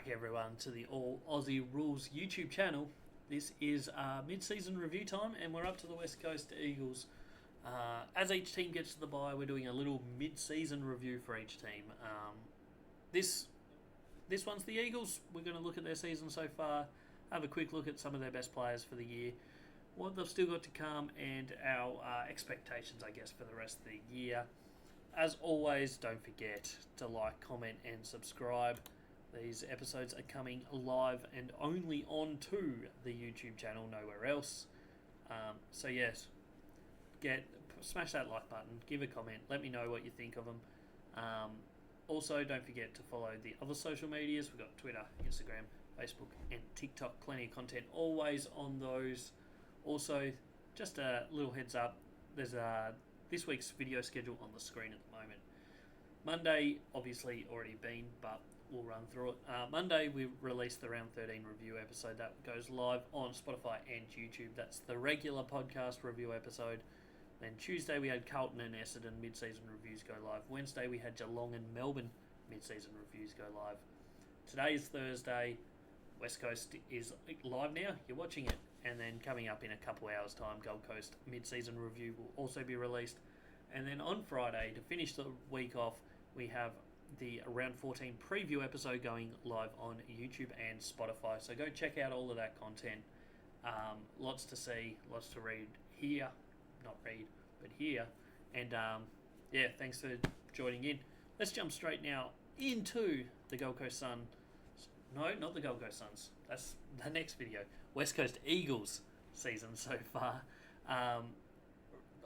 back, everyone, to the All Aussie Rules YouTube channel. This is mid-season review time, and we're up to the West Coast Eagles. As each team gets to the bye, we're doing a little mid-season review for each team. This one's the Eagles. We're going to look at their season so far, have a quick look at some of their best players for the year, what they've still got to come, and our expectations, I guess, for the rest of the year. As always, don't forget to like, comment, and subscribe. These episodes are coming live and only onto the YouTube channel, nowhere else. So yes, smash that like button, give a comment, let me know what you think of them. Also, don't forget to follow the other social medias. We've got Twitter, Instagram, Facebook, and TikTok. Plenty of content always on those. Also, just a little heads up, there's this week's video schedule on the screen at the moment. Monday, obviously already been, but we'll run through it. Monday, we released the Round 13 review episode that goes live on Spotify and YouTube. That's the regular podcast review episode. Then Tuesday, we had Carlton and Essendon mid-season reviews go live. Wednesday, we had Geelong and Melbourne mid-season reviews go live. Today is Thursday. West Coast is live now. You're watching it. And then coming up in a couple hours' time, Gold Coast mid-season review will also be released. And then on Friday, to finish the week off, we have the Round 14 preview episode going live on YouTube and Spotify. So go check out all of that content. Lots to see, lots to read here. Not read, but here. And thanks for joining in. Let's jump straight now into the Gold Coast Sun. No, not the Gold Coast Suns. That's the next video. West Coast Eagles season so far.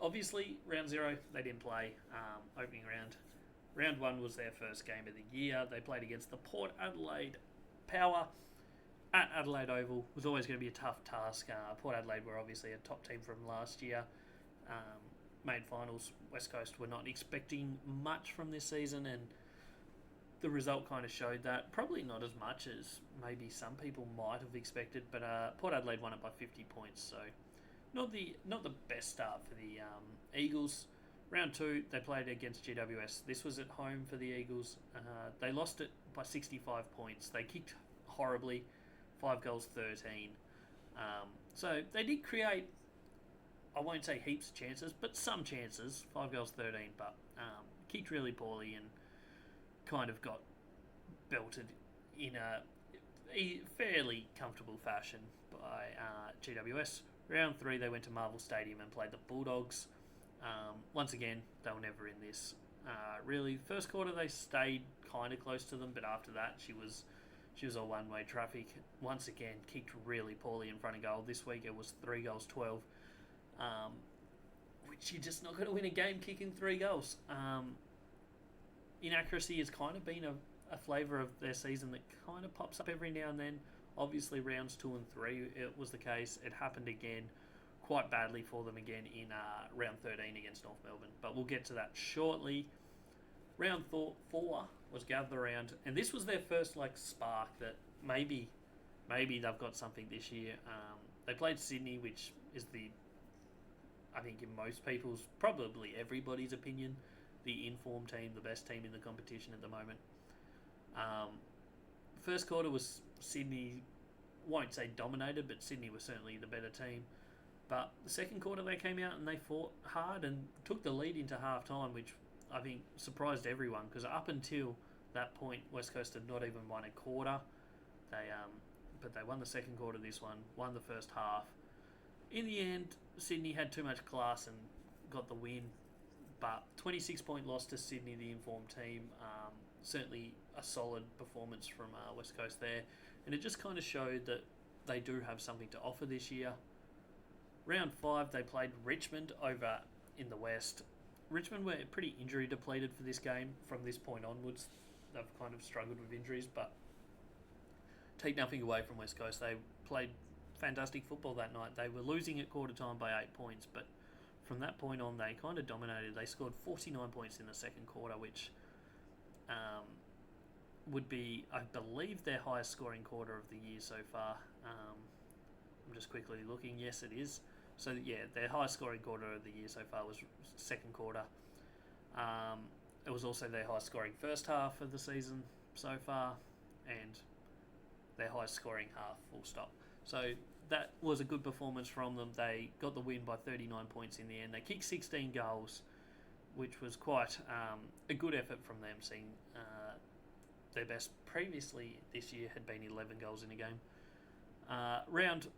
Obviously, round 0, they didn't play opening round. Round 1 was their first game of the year. They played against the Port Adelaide Power at Adelaide Oval. It was always going to be a tough task. Port Adelaide were obviously a top team from last year. Made finals. West Coast were not expecting much from this season, and the result kind of showed that. Probably not as much as maybe some people might have expected, but Port Adelaide won it by 50 points, so not the best start for the Eagles. Round 2, they played against GWS. This was at home for the Eagles. They lost it by 65 points. They kicked horribly, 5 goals, 13. So they did create, I won't say heaps of chances, but some chances, 5 goals, 13, but kicked really poorly and kind of got belted in a fairly comfortable fashion by GWS. Round 3, they went to Marvel Stadium and played the Bulldogs. Once again, they were never in this. Really, first quarter they stayed kind of close to them, but after that she was all one-way traffic. Once again, kicked really poorly in front of goal. This week it was 3 goals, 12, which you're just not going to win a game kicking 3 goals. Inaccuracy has kind of been a flavour of their season that kind of pops up every now and then. Obviously, rounds 2 and 3, it was the case. It happened again, quite badly for them again in round 13 against North Melbourne. But we'll get to that shortly. Round 4 was gathered around, and this was their first spark that maybe they've got something this year. They played Sydney, which is I think in most people's, probably everybody's opinion, the informed team, the best team in the competition at the moment. First quarter was Sydney, won't say dominated, but Sydney was certainly the better team. But the second quarter they came out and they fought hard and took the lead into half-time, which I think surprised everyone, because up until that point, West Coast had not even won a quarter. But they won the second quarter of this one, won the first half. In the end, Sydney had too much class and got the win. But 26-point loss to Sydney, the informed team. Certainly a solid performance from West Coast there. And it just kind of showed that they do have something to offer this year. Round 5, they played Richmond over in the West. Richmond were pretty injury depleted for this game. From this point onwards, they've kind of struggled with injuries, but take nothing away from West Coast. They played fantastic football that night. They were losing at quarter time by 8 points, but from that point on, they kind of dominated. They scored 49 points in the second quarter, which would be, I believe, their highest scoring quarter of the year so far. I'm just quickly looking. Yes, it is. So, yeah, their highest scoring quarter of the year so far was second quarter. It was also their highest scoring first half of the season so far. And their highest scoring half, full stop. So that was a good performance from them. They got the win by 39 points in the end. They kicked 16 goals, which was quite a good effort from them, seeing their best previously this year had been 11 goals in a game. Round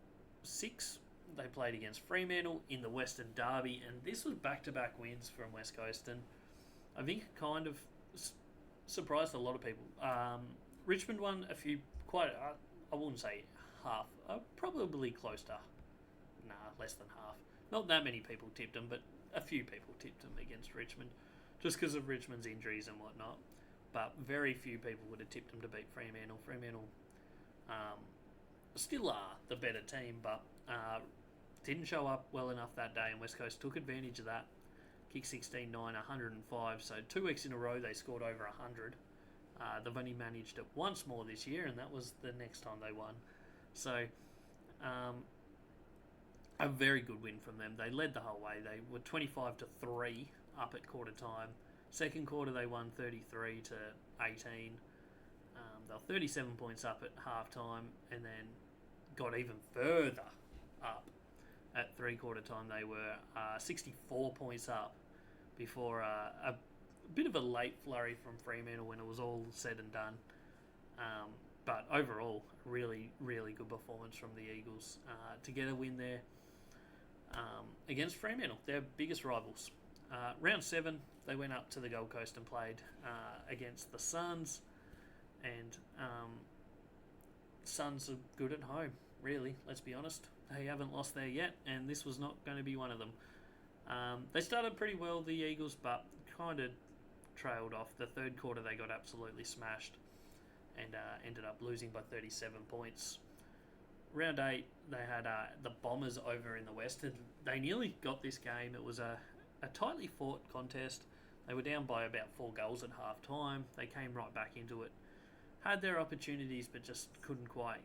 6, they played against Fremantle in the Western Derby, and this was back-to-back wins from West Coast, and I think it kind of surprised a lot of people. Richmond won a few, quite, I wouldn't say half, probably close to, less than half. Not that many people tipped them, but a few people tipped them against Richmond, just because of Richmond's injuries and whatnot. But very few people would have tipped them to beat Fremantle. Fremantle still are the better team, but didn't show up well enough that day, and West Coast took advantage of that. Kicked 16-9, 105, so 2 weeks in a row they scored over 100. They've only managed it once more this year, and that was the next time they won. So, a very good win from them. They led the whole way. They were 25-3 up at quarter time. Second quarter they won 33-18. They were 37 points up at half time, and then got even further up at 3/4 time. They were 64 points up before a bit of a late flurry from Fremantle when it was all said and done. But overall, really, really good performance from the Eagles to get a win there against Fremantle, their biggest rivals. Round 7, they went up to the Gold Coast and played against the Suns, and Suns are good at home, really, let's be honest. They haven't lost there yet, and this was not going to be one of them. They started pretty well, the Eagles, but kind of trailed off. The third quarter they got absolutely smashed and ended up losing by 37 points. Round 8, they had the Bombers over in the West, and they nearly got this game. It was a tightly fought contest. They were down by about 4 goals at half time. They came right back into it. Had their opportunities, but just couldn't quite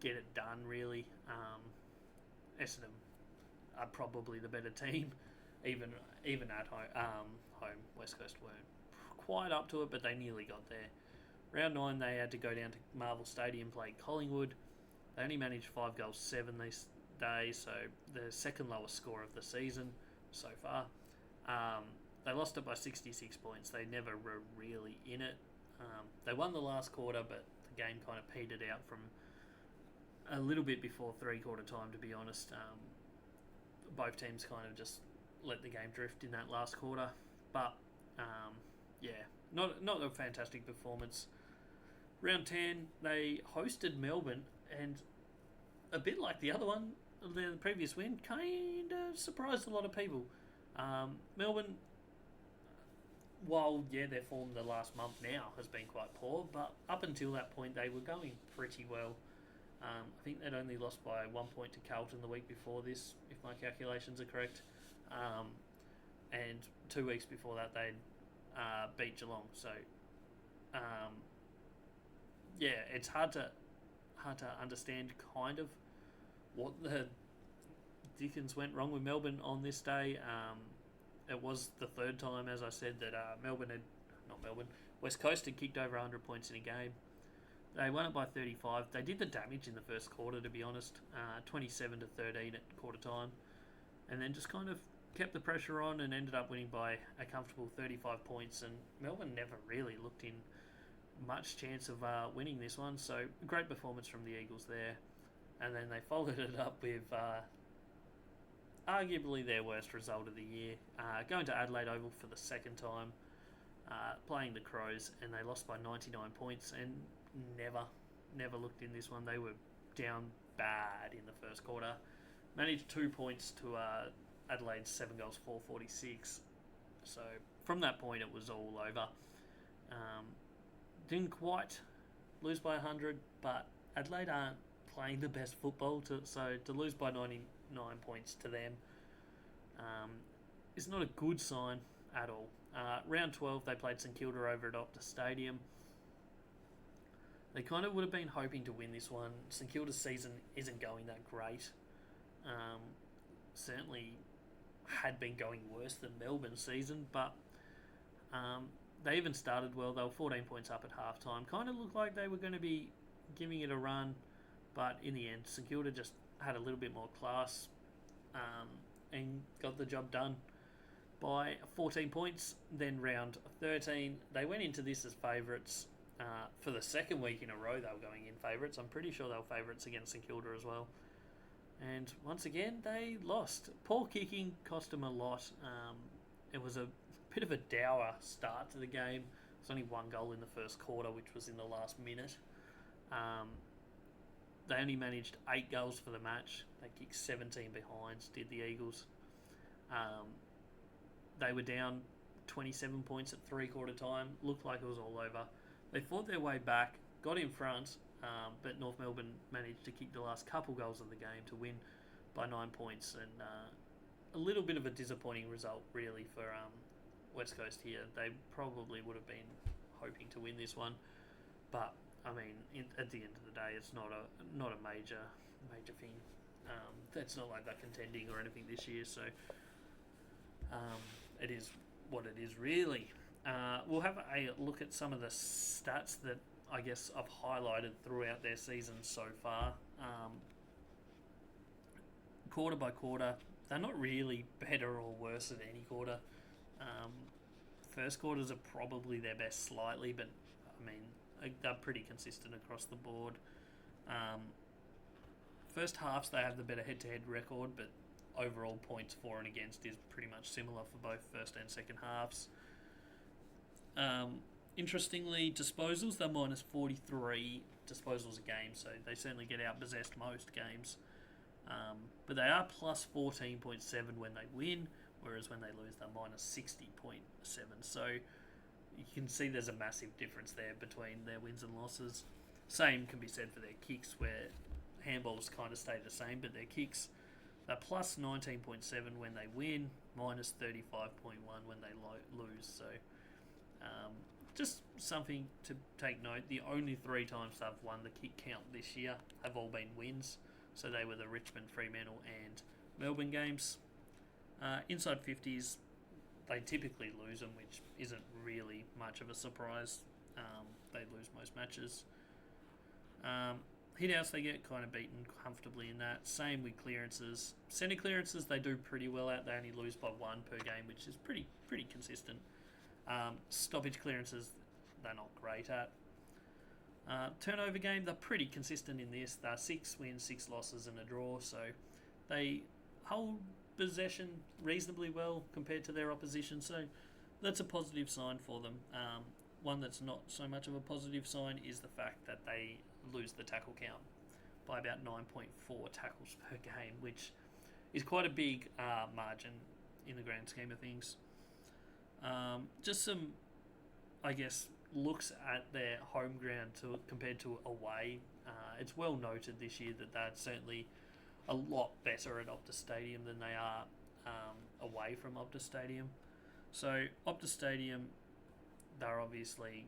get it done, really. Essendon are probably the better team, even at home. West Coast weren't quite up to it, but they nearly got there. Round 9, they had to go down to Marvel Stadium, play Collingwood. They only managed 5 goals 7 this day, so the second lowest score of the season so far. They lost it by 66 points. They never were really in it. They won the last quarter, but the game kind of petered out from a little bit before 3/4 time, to be honest. Both teams kind of just let the game drift in that last quarter. But, not a fantastic performance. Round 10, they hosted Melbourne, and a bit like the other one, the previous win, kind of surprised a lot of people. Melbourne, while, their form the last month now has been quite poor, but up until that point they were going pretty well. I think they'd only lost by 1 point to Carlton the week before this, if my calculations are correct. And 2 weeks before that they'd beat Geelong. So, it's hard to understand kind of what the went wrong with Melbourne on this day. It was the third time, as I said, that West Coast had kicked over 100 points in a game. They won it by 35. They did the damage in the first quarter, to be honest, 27-13 at quarter time, and then just kind of kept the pressure on and ended up winning by a comfortable 35 points. And Melbourne never really looked in much chance of winning this one, so great performance from the Eagles there. And then they followed it up with arguably their worst result of the year, going to Adelaide Oval for the second time, playing the Crows, and they lost by 99 points and never looked in this one. They were down bad in the first quarter. Managed 2 points to Adelaide's 7 goals, 446. So from that point it was all over. Didn't quite lose by 100, but Adelaide aren't playing the best football, so to lose by 99 points to them is not a good sign at all. Round 12, they played St Kilda over at Optus Stadium. They kind of would have been hoping to win this one. St Kilda's season isn't going that great. Certainly had been going worse than Melbourne's season, but they even started well. They were 14 points up at halftime. Kind of looked like they were going to be giving it a run, but in the end, St Kilda just had a little bit more class and got the job done by 14 points. Then round 13, they went into this as favourites. For the second week in a row, they were going in favourites. I'm pretty sure they were favourites against St Kilda as well. And once again, they lost. Poor kicking cost them a lot. It was a bit of a dour start to the game. There's only one goal in the first quarter, which was in the last minute. They only managed 8 goals for the match. They kicked 17 behinds, did the Eagles. They were down 27 points at three-quarter time. Looked like it was all over. They fought their way back, got in front, but North Melbourne managed to kick the last couple goals of the game to win by 9 points. And a little bit of a disappointing result, really, for West Coast here. They probably would have been hoping to win this one. But, I mean, at the end of the day, it's not a major thing. It's not like they're contending or anything this year, so it is what it is, really. We'll have a look at some of the stats that I guess I've highlighted throughout their season so far. Quarter by quarter, they're not really better or worse at any quarter. First quarters are probably their best slightly, but I mean, they're pretty consistent across the board. First halves, they have the better head-to-head record, but overall points for and against is pretty much similar for both first and second halves. Interestingly, disposals, they're minus 43 disposals a game, so they certainly get out-possessed most games. But they are plus 14.7 when they win, whereas when they lose, they're minus 60.7. So you can see there's a massive difference there between their wins and losses. Same can be said for their kicks, where handballs kind of stay the same, but their kicks, they're plus 19.7 when they win, minus 35.1 when they lose. So just something to take note. The only 3 times they've won the kick count this year have all been wins. So they were the Richmond, Fremantle and Melbourne games. Inside 50s, they typically lose them, which isn't really much of a surprise. They lose most matches. Hit outs, they get kind of beaten comfortably in that. Same with clearances. Centre clearances, they do pretty well at. They only lose by 1 per game, which is pretty consistent. Stoppage clearances, they're not great at. Turnover game, they're pretty consistent in this. They're 6 wins, 6 losses and a draw, so they hold possession reasonably well compared to their opposition, so that's a positive sign for them. One that's not so much of a positive sign is the fact that they lose the tackle count by about 9.4 tackles per game, which is quite a big margin in the grand scheme of things. Just some, I guess, looks at their home ground compared to away. It's well noted this year that they're certainly a lot better at Optus Stadium than they are away from Optus Stadium. So Optus Stadium, they're obviously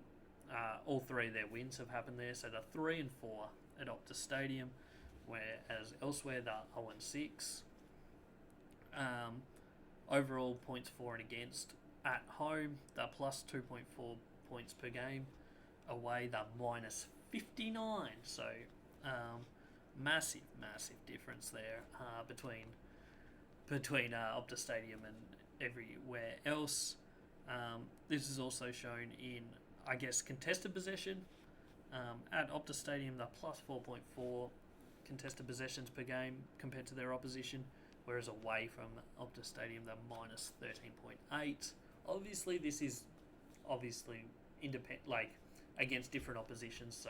all 3 of their wins have happened there. So they're 3 and 4 at Optus Stadium, whereas elsewhere they're 0 and 6. Overall points for and against. At home, they're plus 2.4 points per game. Away, they're minus 59. So, massive difference there between Optus Stadium and everywhere else. This is also shown in, I guess, contested possession. At Optus Stadium, they're plus 4.4 contested possessions per game compared to their opposition, whereas away from Optus Stadium, they're minus 13.8. Obviously, this is independent, like against different oppositions, so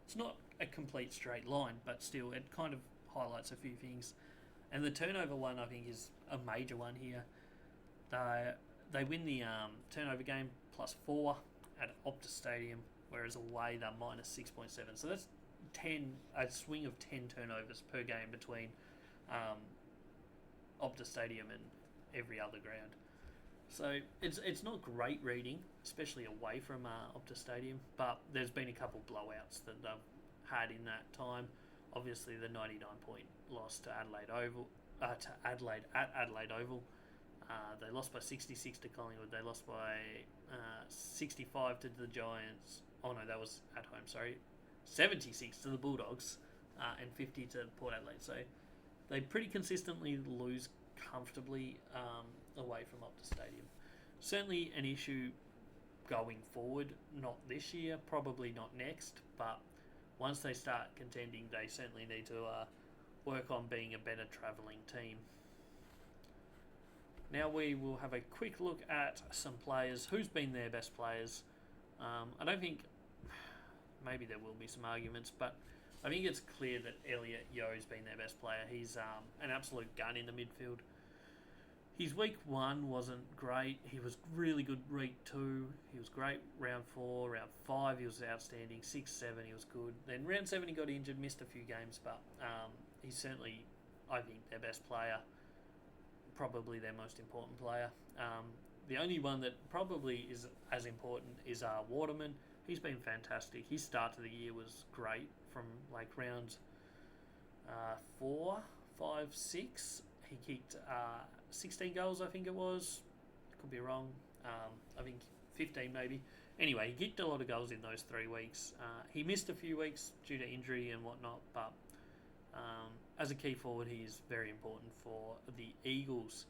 it's not a complete straight line, but still, it kind of highlights a few things. And the turnover one, I think, is a major one here. They win the turnover game plus 4 at Optus Stadium, whereas away they're minus 6.7. So that's a swing of 10 turnovers per game between Optus Stadium and every other ground. So it's not great reading, especially away from Optus Stadium, but there's been a couple blowouts that they've had in that time. Obviously, the 99-point loss to Adelaide at Adelaide Oval. They lost by 66 to Collingwood. They lost by 65 to the Giants. Oh no, that was at home. Sorry, 76 to the Bulldogs, and 50 to Port Adelaide. So they pretty consistently lose comfortably away from Optus Stadium. Certainly an issue going forward, not this year, probably not next, but once they start contending, they certainly need to work on being a better travelling team. Now we will have a quick look at some players, who's been their best players. I don't think, maybe there will be some arguments, but I think it's clear that Elliot Yeo's been their best player. He's an absolute gun in the midfield. His week 1 wasn't great. He was really good week 2. He was great round 4. Round 5 he was outstanding. 6, 7 he was good. Then round 7 he got injured, missed a few games, but he's certainly, I think, their best player. Probably their most important player. The only one that probably is as important is Waterman. He's been fantastic. His start to the year was great from like round 4, 5, 6. He kicked 16 goals, I think it was. Could be wrong. I think 15 maybe. Anyway, he kicked a lot of goals in those 3 weeks. He missed a few weeks due to injury and whatnot, but as a key forward, he is very important for the Eagles.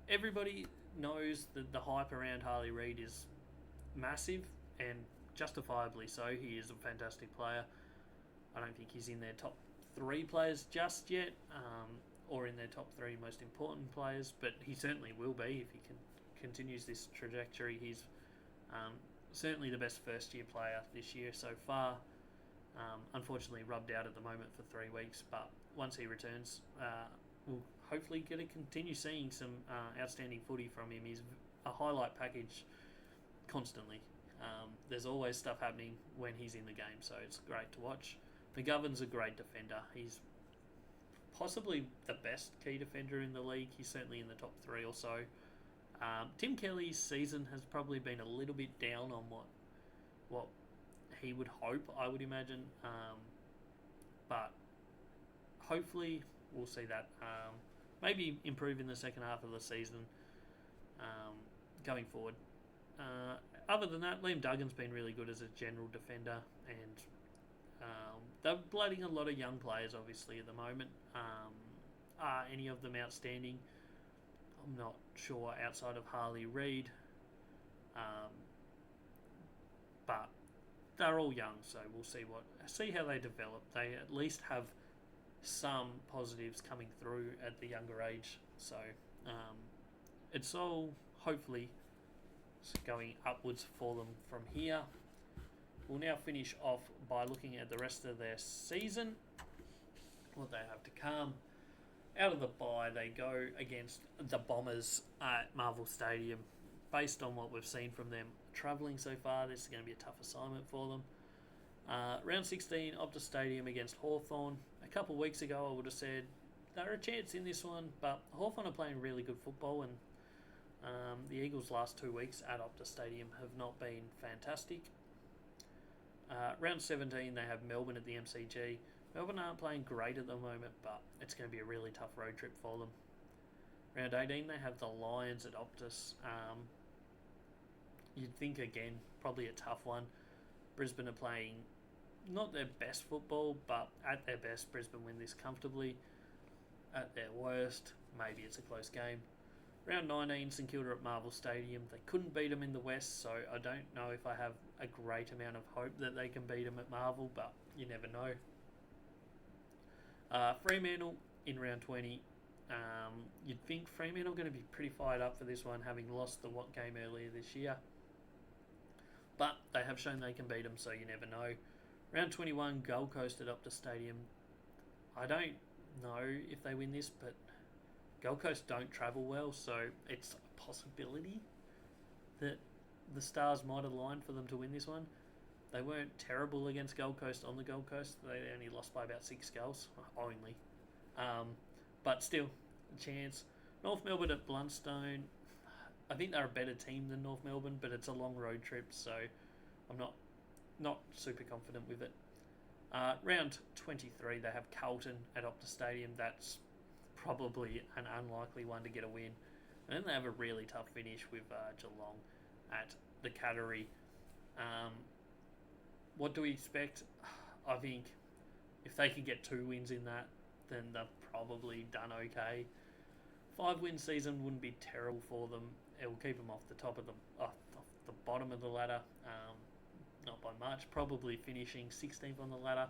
Everybody knows that the hype around Harley Reid is massive, and justifiably so. He is a fantastic player. I don't think he's in their top 3 players just yet, or in their top 3 most important players, but he certainly will be if he continues this trajectory. He's certainly the best first-year player this year so far. Unfortunately rubbed out at the moment for 3 weeks, but once he returns, we'll hopefully get to continue seeing some outstanding footy from him. He's a highlight package constantly. There's always stuff happening when he's in the game, so it's great to watch. McGovern's a great defender. He's possibly the best key defender in the league. He's certainly in the top 3 or so. Tim Kelly's season has probably been a little bit down on what he would hope, I would imagine. But hopefully we'll see that maybe improve in the second half of the season going forward. Other than that, Liam Duggan's been really good as a general defender, and they're blooding a lot of young players obviously at the moment. Are any of them outstanding? I'm not sure outside of Harley Reid, but they're all young, so we'll see how they develop. They at least have some positives coming through at the younger age, so it's all hopefully going upwards for them from here. We'll now finish off by looking at the rest of their season, what they have to come. Out of the bye, they go against the Bombers at Marvel Stadium. Based on what we've seen from them travelling so far, this is going to be a tough assignment for them. Round 16, Optus Stadium against Hawthorn. A couple of weeks ago, I would have said they're a chance in this one, but Hawthorn are playing really good football, and the Eagles' last 2 weeks at Optus Stadium have not been fantastic. Round 17, they have Melbourne at the MCG. Melbourne aren't playing great at the moment, but it's going to be a really tough road trip for them. Round 18, they have the Lions at Optus. You'd think, again, probably a tough one. Brisbane are playing not their best football, but at their best, Brisbane win this comfortably. At their worst, maybe it's a close game. Round 19, St Kilda at Marvel Stadium. They couldn't beat them in the West, so I don't know if I have a great amount of hope that they can beat them at Marvel, but you never know. Fremantle in round 20. You'd think Fremantle are going to be pretty fired up for this one, having lost the game earlier this year. But they have shown they can beat them, so you never know. Round 21, Gold Coast at Optus Stadium. I don't know if they win this, but Gold Coast don't travel well, so it's a possibility that the stars might align for them to win this one. They weren't terrible against Gold Coast on the Gold Coast. They only lost by about 6 goals, only. But still, a chance. North Melbourne at Bluntstone. I think they're a better team than North Melbourne, but it's a long road trip, so I'm not super confident with it. Round 23, they have Carlton at Optus Stadium. That's probably an unlikely one to get a win. And then they have a really tough finish with Geelong at the Cattery. What do we expect? I think if they can get 2 wins in that, then they've probably done okay. 5-win season wouldn't be terrible for them. It will keep them off the top of off the bottom of the ladder, not by much. Probably finishing 16th on the ladder,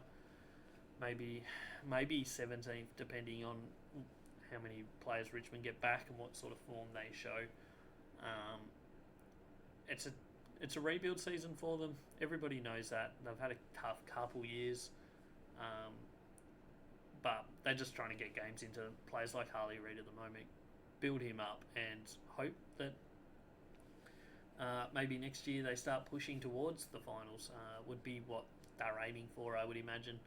maybe 17th, depending on how many players Richmond get back and what sort of form they show. It's a rebuild season for them. Everybody knows that. They've had a tough couple years, but they're just trying to get games into players like Harley Reid at the moment, build him up, and hope that maybe next year they start pushing towards the finals. Would be what they're aiming for, I would imagine.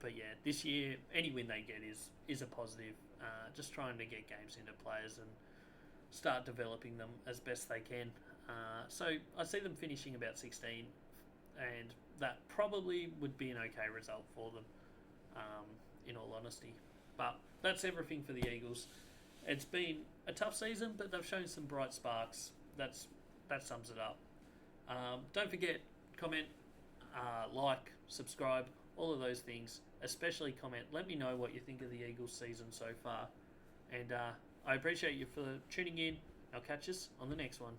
But yeah, this year any win they get is a positive. Just trying to get games into players and start developing them as best they can. So I see them finishing about 16, and that probably would be an okay result for them, in all honesty. But that's everything for the Eagles. It's been a tough season, but they've shown some bright sparks. That sums it up. Don't forget, comment, like, subscribe, all of those things. Especially comment. Let me know what you think of the Eagles season so far. And I appreciate you for tuning in. I'll catch us on the next one.